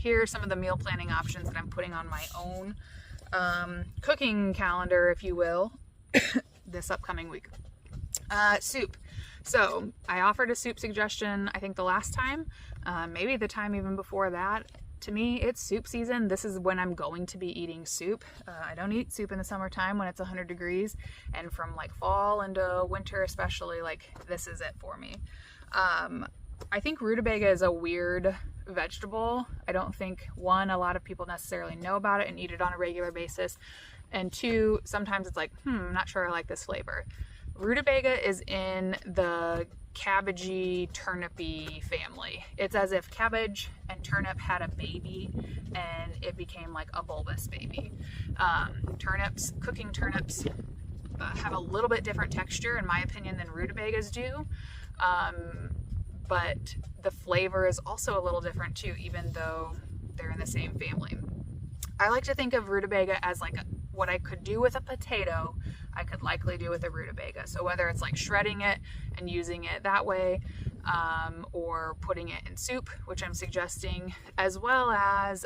here are some of the meal planning options that I'm putting on my own cooking calendar, if you will, this upcoming week. Soup. So I offered a soup suggestion, I think the last time, maybe the time even before that. To me, it's soup season. This is when I'm going to be eating soup. I don't eat soup in the summertime when it's 100 degrees, and from like fall into winter especially, like this is it for me. I think rutabaga is a weird vegetable. I don't think, one, a lot of people necessarily know about it and eat it on a regular basis, and two, sometimes it's like, I'm not sure I like this flavor. Rutabaga is in the cabbagey, turnipy family. It's as if cabbage and turnip had a baby and it became like a bulbous baby. Cooking turnips have a little bit different texture in my opinion than rutabagas do, but the flavor is also a little different too, even though they're in the same family. I like to think of rutabaga as like what I could do with a potato, I could likely do with a rutabaga. So whether it's like shredding it and using it that way, or putting it in soup, which I'm suggesting, as well as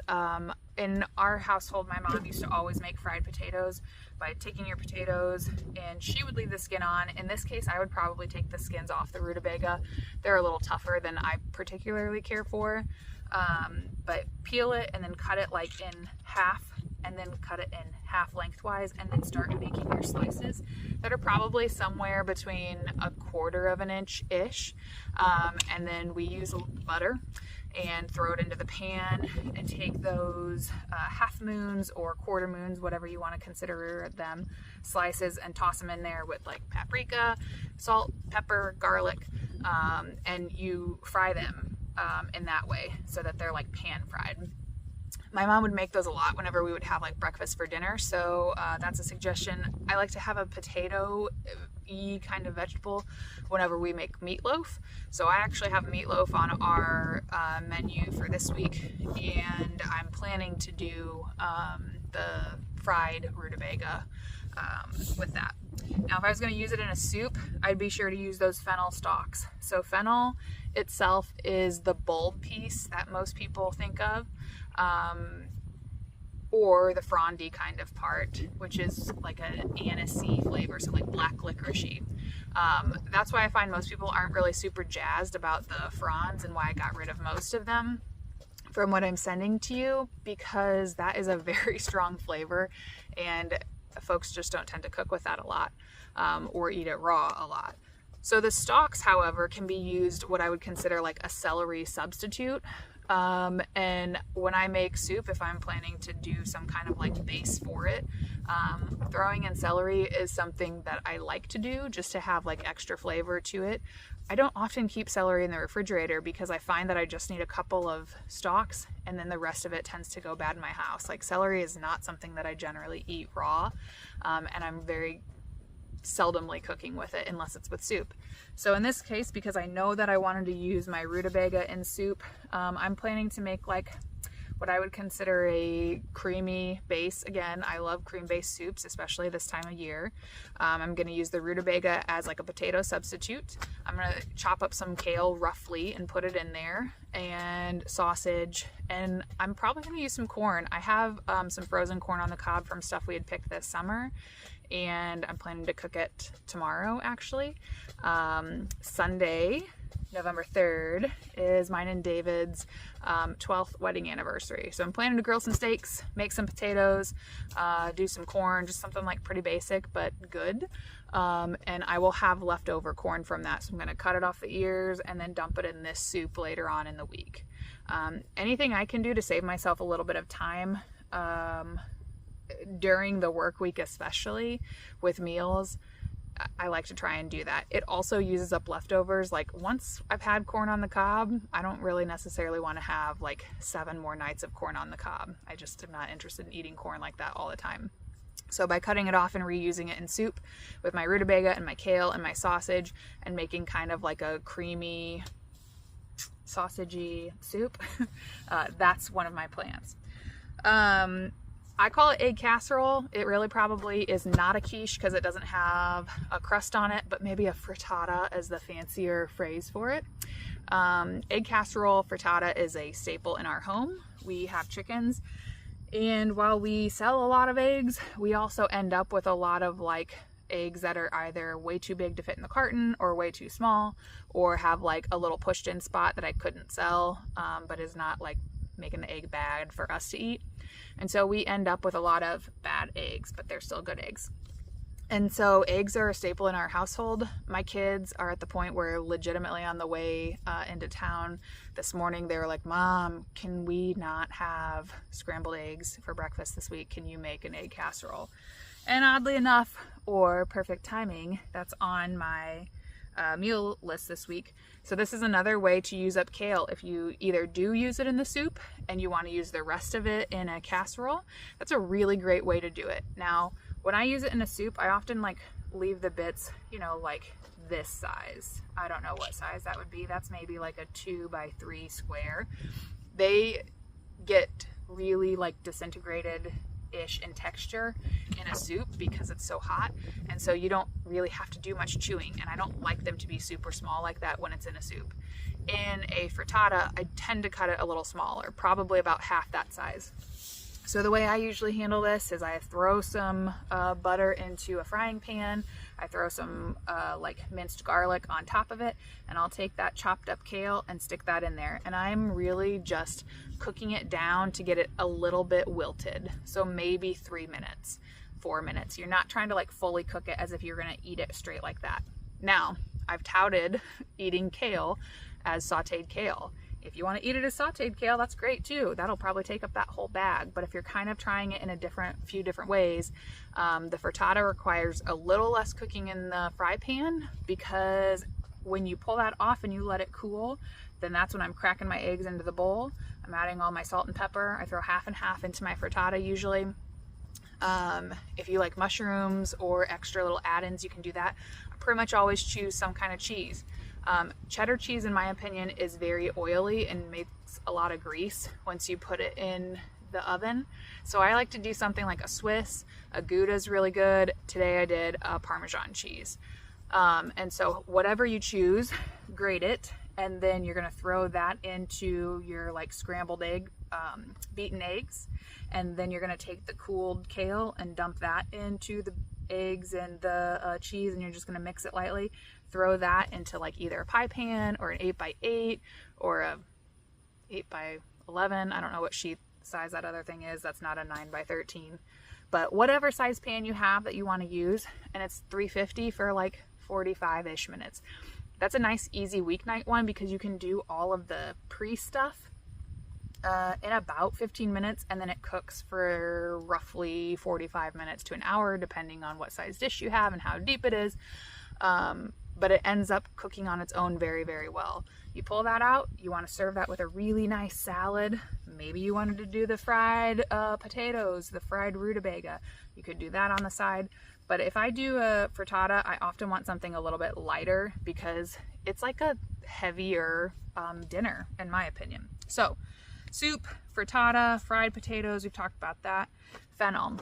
in our household, my mom used to always make fried potatoes by taking your potatoes, and she would leave the skin on. In this case, I would probably take the skins off the rutabaga. They're a little tougher than I particularly care for, but peel it and then cut it like in half, and then cut it in half lengthwise, and then start making your slices that are probably somewhere between 1/4 of an inch-ish. And then we use butter and throw it into the pan and take those half moons or quarter moons, whatever you want to consider them, slices, and toss them in there with like paprika, salt, pepper, garlic, and you fry them in that way so that they're like pan fried. My mom would make those a lot whenever we would have like breakfast for dinner, so that's a suggestion. I like to have a potato-y kind of vegetable whenever we make meatloaf. So I actually have meatloaf on our menu for this week, and I'm planning to do the fried rutabaga with that. Now, if I was going to use it in a soup, I'd be sure to use those fennel stalks. So fennel itself is the bulb piece that most people think of, or the frondy kind of part, which is like an anisey flavor, so like black licoricey. That's why I find most people aren't really super jazzed about the fronds, and why I got rid of most of them from what I'm sending to you, because that is a very strong flavor, and folks just don't tend to cook with that a lot, or eat it raw a lot. So the stalks, however, can be used what I would consider like a celery substitute. And when I make soup, if I'm planning to do some kind of like base for it, throwing in celery is something that I like to do just to have like extra flavor to it. I don't often keep celery in the refrigerator because I find that I just need a couple of stalks and then the rest of it tends to go bad in my house. Like celery is not something that I generally eat raw, and I'm very seldomly cooking with it unless it's with soup. So in this case, because I know that I wanted to use my rutabaga in soup, I'm planning to make like what I would consider a creamy base. Again, I love cream-based soups, especially this time of year. I'm going to use the rutabaga as like a potato substitute. I'm going to chop up some kale roughly and put it in there, and sausage, and I'm probably going to use some corn. I have some frozen corn on the cob from stuff we had picked this summer, and I'm planning to cook it tomorrow actually. Sunday, November 3rd, is mine and David's 12th wedding anniversary. So I'm planning to grill some steaks, make some potatoes, do some corn, just something like pretty basic but good. And I will have leftover corn from that. So I'm going to cut it off the ears and then dump it in this soup later on in the week. Anything I can do to save myself a little bit of time during the work week, especially with meals, I like to try and do that. It also uses up leftovers. Like once I've had corn on the cob, I don't really necessarily want to have like 7 more nights of corn on the cob. I just am not interested in eating corn like that all the time. So by cutting it off and reusing it in soup with my rutabaga and my kale and my sausage, and making kind of like a creamy, sausagey soup, that's one of my plans. I call it egg casserole. It really probably is not a quiche because it doesn't have a crust on it, but maybe a frittata is the fancier phrase for it. Egg casserole frittata is a staple in our home. We have chickens, and while we sell a lot of eggs, we also end up with a lot of like eggs that are either way too big to fit in the carton or way too small, or have like a little pushed in spot that I couldn't sell, but is not like making the egg bad for us to eat. And so we end up with a lot of bad eggs, but they're still good eggs. And so eggs are a staple in our household. My kids are at the point where legitimately on the way into town this morning, they were like, Mom, can we not have scrambled eggs for breakfast this week? Can you make an egg casserole? And oddly enough, or perfect timing, that's on my meal list this week. So this is another way to use up kale. If you either do use it in the soup and you want to use the rest of it in a casserole, that's a really great way to do it. Now, when I use it in a soup, I often like leave the bits, you know, like this size. I don't know what size that would be. That's maybe like a 2 by 3 square. They get really like disintegrated-ish in texture in a soup because it's so hot, and so you don't really have to do much chewing, and I don't like them to be super small like that when it's in a soup. In a frittata, I tend to cut it a little smaller, probably about half that size. So the way I usually handle this is I throw some butter into a frying pan. I throw some like minced garlic on top of it, and I'll take that chopped up kale and stick that in there. And I'm really just cooking it down to get it a little bit wilted. So maybe 3 minutes, 4 minutes. You're not trying to like fully cook it as if you're gonna eat it straight like that. Now, I've touted eating kale as sauteed kale. If you want to eat it as sauteed kale, that's great too. That'll probably take up that whole bag. But if you're kind of trying it in a few different ways, the frittata requires a little less cooking in the fry pan, because when you pull that off and you let it cool, then that's when I'm cracking my eggs into the bowl. I'm adding all my salt and pepper. I throw half and half into my frittata usually. If you like mushrooms or extra little add-ins, you can do that. I pretty much always choose some kind of cheese. Cheddar cheese, in my opinion, is very oily and makes a lot of grease once you put it in the oven. So I like to do something like a Swiss. A Gouda is really good. Today I did a Parmesan cheese. And so whatever you choose, grate it, and then you're going to throw that into your like scrambled egg, beaten eggs, and then you're going to take the cooled kale and dump that into the eggs and the cheese, and you're just going to mix it lightly. Throw that into like either a pie pan or an 8x8 or a 8x11. I don't know what sheet size that other thing is. That's not a 9x13, but whatever size pan you have that you want to use, and it's $3.50 for like 45-ish minutes. That's a nice easy weeknight one because you can do all of the pre-stuff in about 15 minutes, and then it cooks for roughly 45 minutes to an hour depending on what size dish you have and how deep it is. But it ends up cooking on its own very, very well. You pull that out, you want to serve that with a really nice salad. Maybe you wanted to do the fried potatoes, the fried rutabaga. You could do that on the side. But if I do a frittata, I often want something a little bit lighter because it's like a heavier dinner, in my opinion. So, soup, frittata, fried potatoes, we've talked about that. Fennel.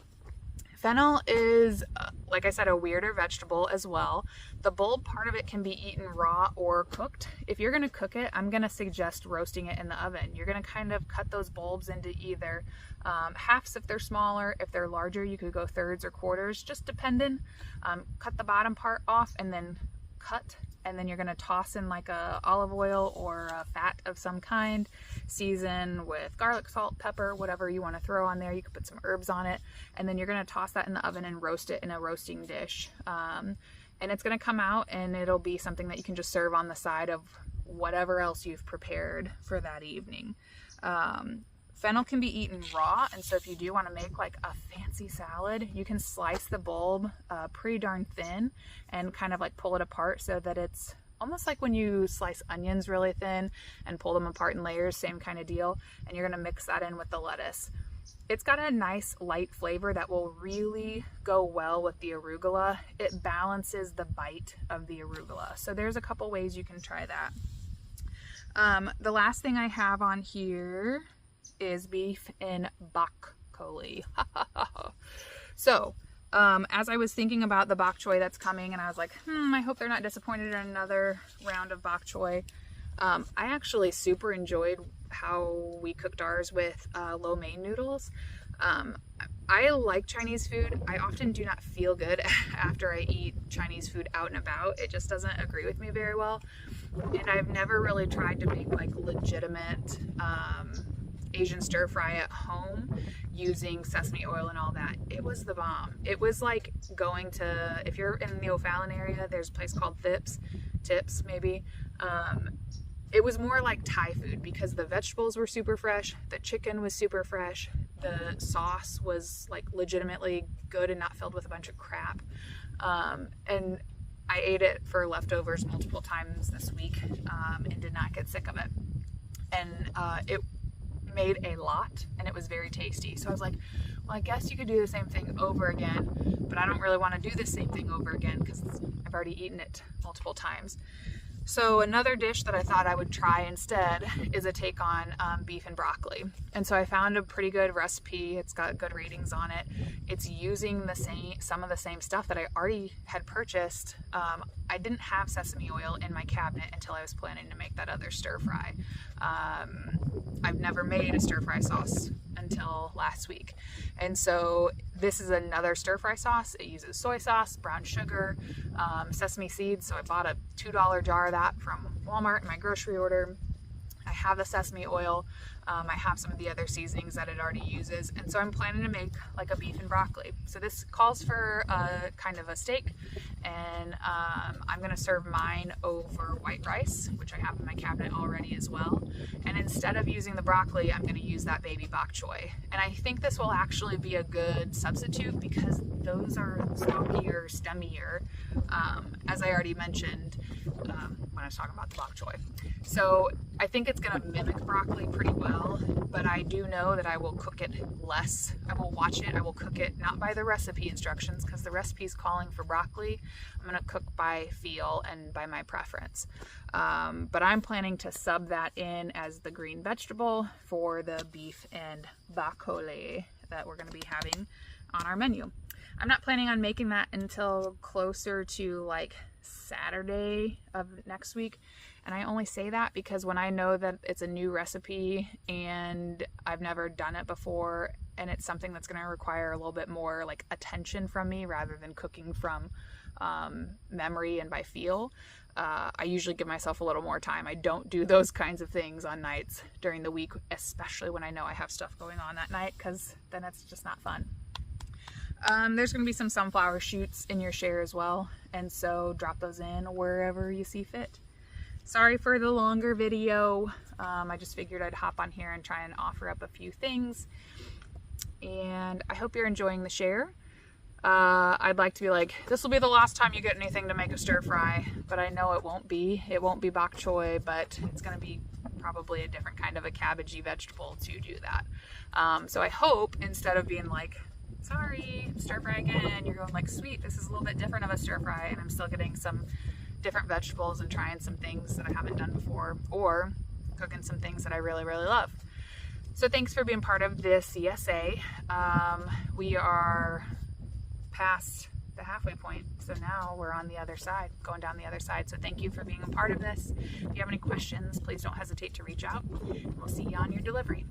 Fennel is, like I said, a weirder vegetable as well. The bulb part of it can be eaten raw or cooked. If you're going to cook it, I'm going to suggest roasting it in the oven. You're going to kind of cut those bulbs into either halves if they're smaller. If they're larger, you could go thirds or quarters, just depending. Cut the bottom part off and then cut, and then you're going to toss in like a olive oil or a fat of some kind, season with garlic, salt, pepper, whatever you want to throw on there. You could put some herbs on it, and then you're going to toss that in the oven and roast it in a roasting dish. And it's going to come out and it'll be something that you can just serve on the side of whatever else you've prepared for that evening. Fennel can be eaten raw, and so if you do want to make like a fancy salad, you can slice the bulb pretty darn thin and kind of like pull it apart so that it's almost like when you slice onions really thin and pull them apart in layers, same kind of deal. And you're going to mix that in with the lettuce. It's got a nice light flavor that will really go well with the arugula. It balances the bite of the arugula. So there's a couple ways you can try that. The last thing I have on here is beef in bok choy. So, as I was thinking about the bok choy that's coming, and I was like, I hope they're not disappointed in another round of bok choy. I actually super enjoyed how we cooked ours with lo mein noodles. I like Chinese food. I often do not feel good after I eat Chinese food out and about. It just doesn't agree with me very well. And I've never really tried to make like legitimate Asian stir fry at home using sesame oil and all that. It was the bomb. It was like going to, if you're in the O'Fallon area, there's a place called Tips maybe. It was more like Thai food because the vegetables were super fresh, the chicken was super fresh, the sauce was like legitimately good and not filled with a bunch of crap. And I ate it for leftovers multiple times this week and did not get sick of it. And it made a lot and it was very tasty. So I was like, well, I guess you could do the same thing over again, but I don't really want to do the same thing over again because I've already eaten it multiple times. So another dish that I thought I would try instead is a take on beef and broccoli. And so I found a pretty good recipe. It's got good ratings on it. It's using some of the same stuff that I already had purchased. I didn't have sesame oil in my cabinet until I was planning to make that other stir fry. I've never made a stir fry sauce until last week. And so this is another stir fry sauce. It uses soy sauce, brown sugar, sesame seeds. So I bought a $2 jar of that from Walmart in my grocery order. I have the sesame oil. I have some of the other seasonings that it already uses. And so I'm planning to make like a beef and broccoli. So this calls for kind of a steak. And I'm going to serve mine over white rice, which I have in my cabinet already as well. And instead of using the broccoli, I'm going to use that baby bok choy. And I think this will actually be a good substitute because those are stockier, stemmier, as I already mentioned when I was talking about the bok choy. So I think it's going to mimic broccoli pretty well, but I do know that I will cook it less. I will watch it. I will cook it not by the recipe instructions because the recipe is calling for broccoli. I'm going to cook by feel and by my preference. But I'm planning to sub that in as the green vegetable for the beef and broccoli that we're going to be having on our menu. I'm not planning on making that until closer to like Saturday of next week. And I only say that because when I know that it's a new recipe and I've never done it before and it's something that's going to require a little bit more like attention from me rather than cooking from memory and by feel, I usually give myself a little more time. I don't do those kinds of things on nights during the week, especially when I know I have stuff going on that night, because then it's just not fun. There's going to be some sunflower shoots in your share as well, and so drop those in wherever you see fit. Sorry for the longer video. I just figured I'd hop on here and try and offer up a few things, and I hope you're enjoying the share. I'd like to be like, this will be the last time you get anything to make a stir fry, but I know it won't be. It won't be bok choy, but it's going to be probably a different kind of a cabbagey vegetable to do that. So I hope instead of being like, sorry, stir fry again, you're going like, sweet, this is a little bit different of a stir fry, and I'm still getting some different vegetables and trying some things that I haven't done before, or cooking some things that I really, really love. So thanks for being part of this CSA. We are past the halfway point, so now we're on the other side, going down the other side. So thank you for being a part of this. If you have any questions, please don't hesitate to reach out. We'll see you on your delivery.